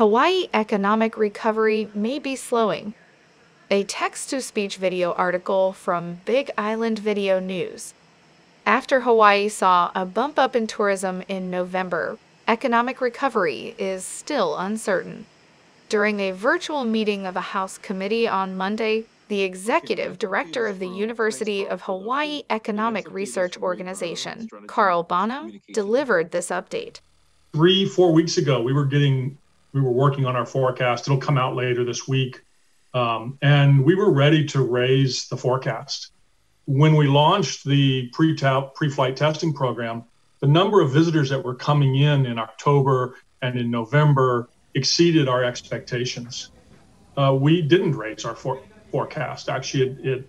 Hawaii economic recovery may be slowing. A text-to-speech video article from Big Island Video News. After Hawaii saw a bump up in tourism in November, economic recovery is still uncertain. During a virtual meeting of a House committee on Monday, the executive director of the University of Hawaii Economic Research Organization, Carl Bonham, delivered this update. 3-4 weeks ago, we were working on our forecast. It'll come out later this week. And we were ready to raise the forecast. When we launched the pre-flight testing program, the number of visitors that were coming in October and in November exceeded our expectations. We didn't raise our forecast. Actually,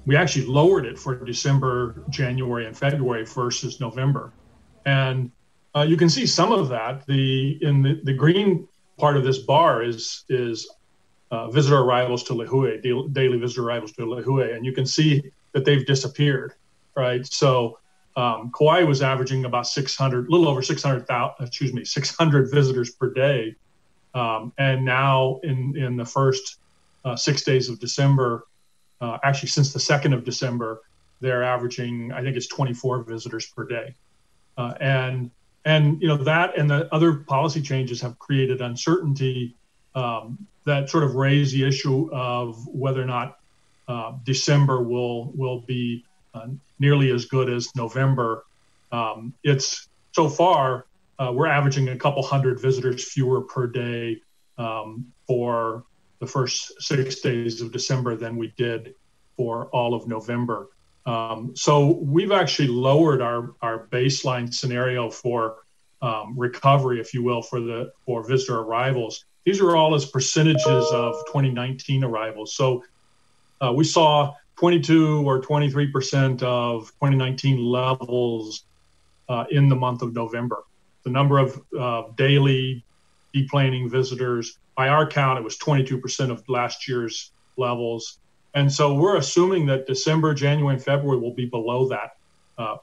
we actually lowered it for December, January, and February versus November. And you can see some of that. In the green part of this bar is visitor arrivals to Lihue, daily visitor arrivals to Lihue, and you can see that they've disappeared, right? So Kauai was averaging about 600, a little over 600 visitors per day, and now in the first 6 days of December, actually since the 2nd of December, they're averaging, I think it's 24 visitors per day, and that and the other policy changes have created uncertainty that sort of raise the issue of whether or not December will be nearly as good as November. It's so far we're averaging a couple hundred visitors fewer per day for the first 6 days of December than we did for all of November. So we've actually lowered our baseline scenario for recovery, if you will, for visitor arrivals. These are all as percentages of 2019 arrivals. So we saw 22 or 23% of 2019 levels in the month of November. The number of daily deplaning visitors, by our count, it was 22% of last year's levels. And so we're assuming that December, January, and February will be below that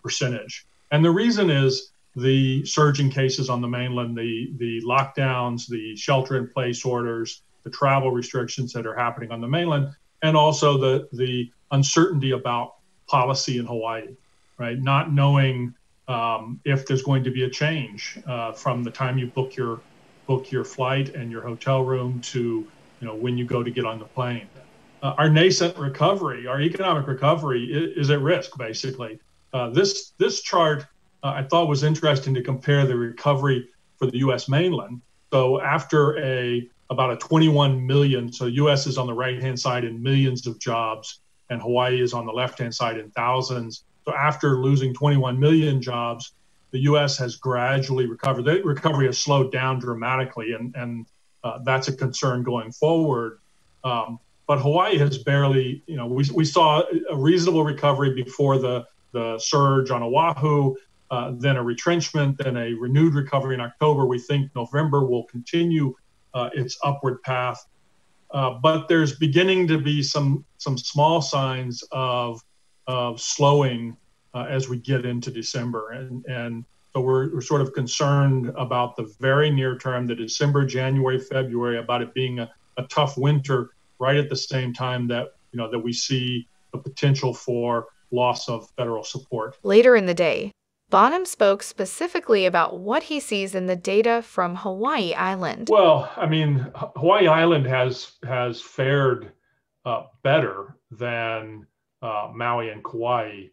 percentage. And the reason is the surge in cases on the mainland, the lockdowns, the shelter-in-place orders, the travel restrictions that are happening on the mainland, and also the uncertainty about policy in Hawaii, right? Not knowing if there's going to be a change from the time you book your flight and your hotel room to when you go to get on the plane. Our nascent recovery, our economic recovery, is at risk. Basically, this chart I thought was interesting to compare the recovery for the U.S. mainland. So after about a 21 million, so U.S. is on the right-hand side in millions of jobs, and Hawaii is on the left-hand side in thousands. So after losing 21 million jobs, the U.S. has gradually recovered. The recovery has slowed down dramatically, and that's a concern going forward. But Hawaii has barely, we saw a reasonable recovery before the surge on Oahu, then a retrenchment, then a renewed recovery in October. We think November will continue its upward path. But there's beginning to be some small signs of slowing as we get into December. And so we're sort of concerned about the very near term, the December, January, February, about it being a tough winter, right at the same time that, that we see the potential for loss of federal support. Later in the day, Bonham spoke specifically about what he sees in the data from Hawaii Island. Well, I mean, Hawaii Island has fared better than Maui and Kauai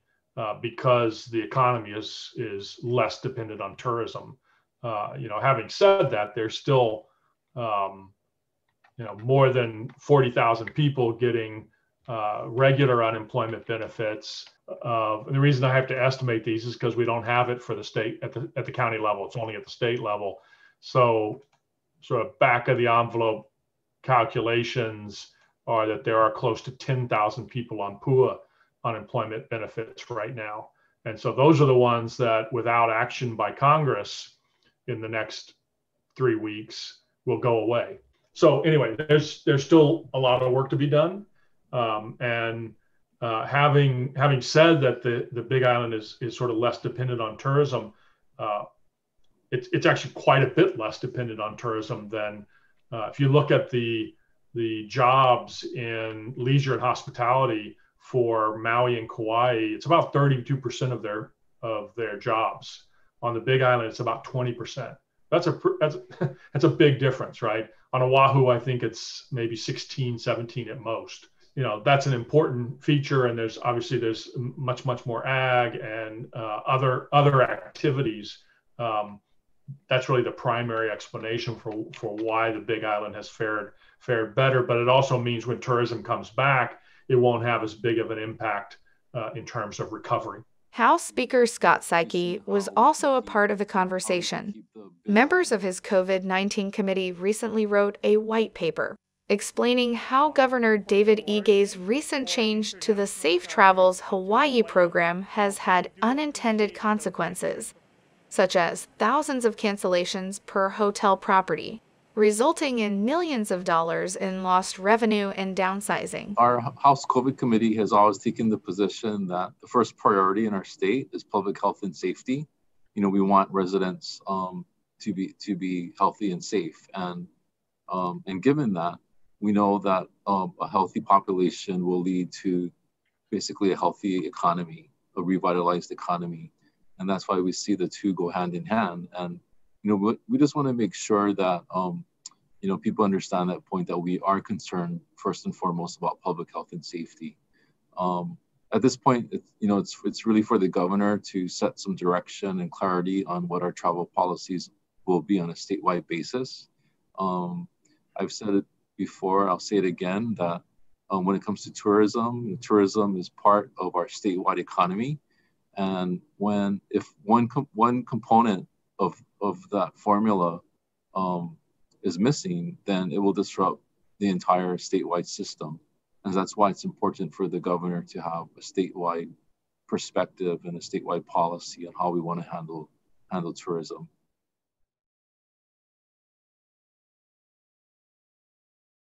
because the economy is less dependent on tourism. Having said that, there's still more than 40,000 people getting regular unemployment benefits. And the reason I have to estimate these is because we don't have it for the state at the county level. It's only at the state level. So sort of back of the envelope calculations are that there are close to 10,000 people on PUA unemployment benefits right now. And so those are the ones that without action by Congress in the next 3 weeks will go away. So anyway, there's still a lot of work to be done. Having said that the Big Island is sort of less dependent on tourism, it's actually quite a bit less dependent on tourism than if you look at the jobs in leisure and hospitality for Maui and Kauai. It's about 32% of their jobs. On the Big Island, it's about 20%. That's a big difference, right? On Oahu, I think it's maybe 16, 17 at most. That's an important feature, and there's much more ag and other activities. That's really the primary explanation for why the Big Island has fared better. But it also means when tourism comes back, it won't have as big of an impact in terms of recovery. House Speaker Scott Psyche was also a part of the conversation. Members of his COVID-19 committee recently wrote a white paper explaining how Governor David Ige's recent change to the Safe Travels Hawaii program has had unintended consequences, such as thousands of cancellations per hotel property, resulting in millions of dollars in lost revenue and downsizing. Our House COVID committee has always taken the position that the first priority in our state is public health and safety. We want residents to be healthy and safe, and given that, we know that a healthy population will lead to basically a healthy economy, a revitalized economy. And that's why we see the two go hand in hand. And, we just want to make sure that, people understand that point, that we are concerned first and foremost about public health and safety. At this point, it's really for the governor to set some direction and clarity on what our travel policies will be on a statewide basis. I've said it before, I'll say it again, that when it comes to tourism is part of our statewide economy. And if one component of that formula is missing, then it will disrupt the entire statewide system. And that's why it's important for the governor to have a statewide perspective and a statewide policy on how we want to handle tourism.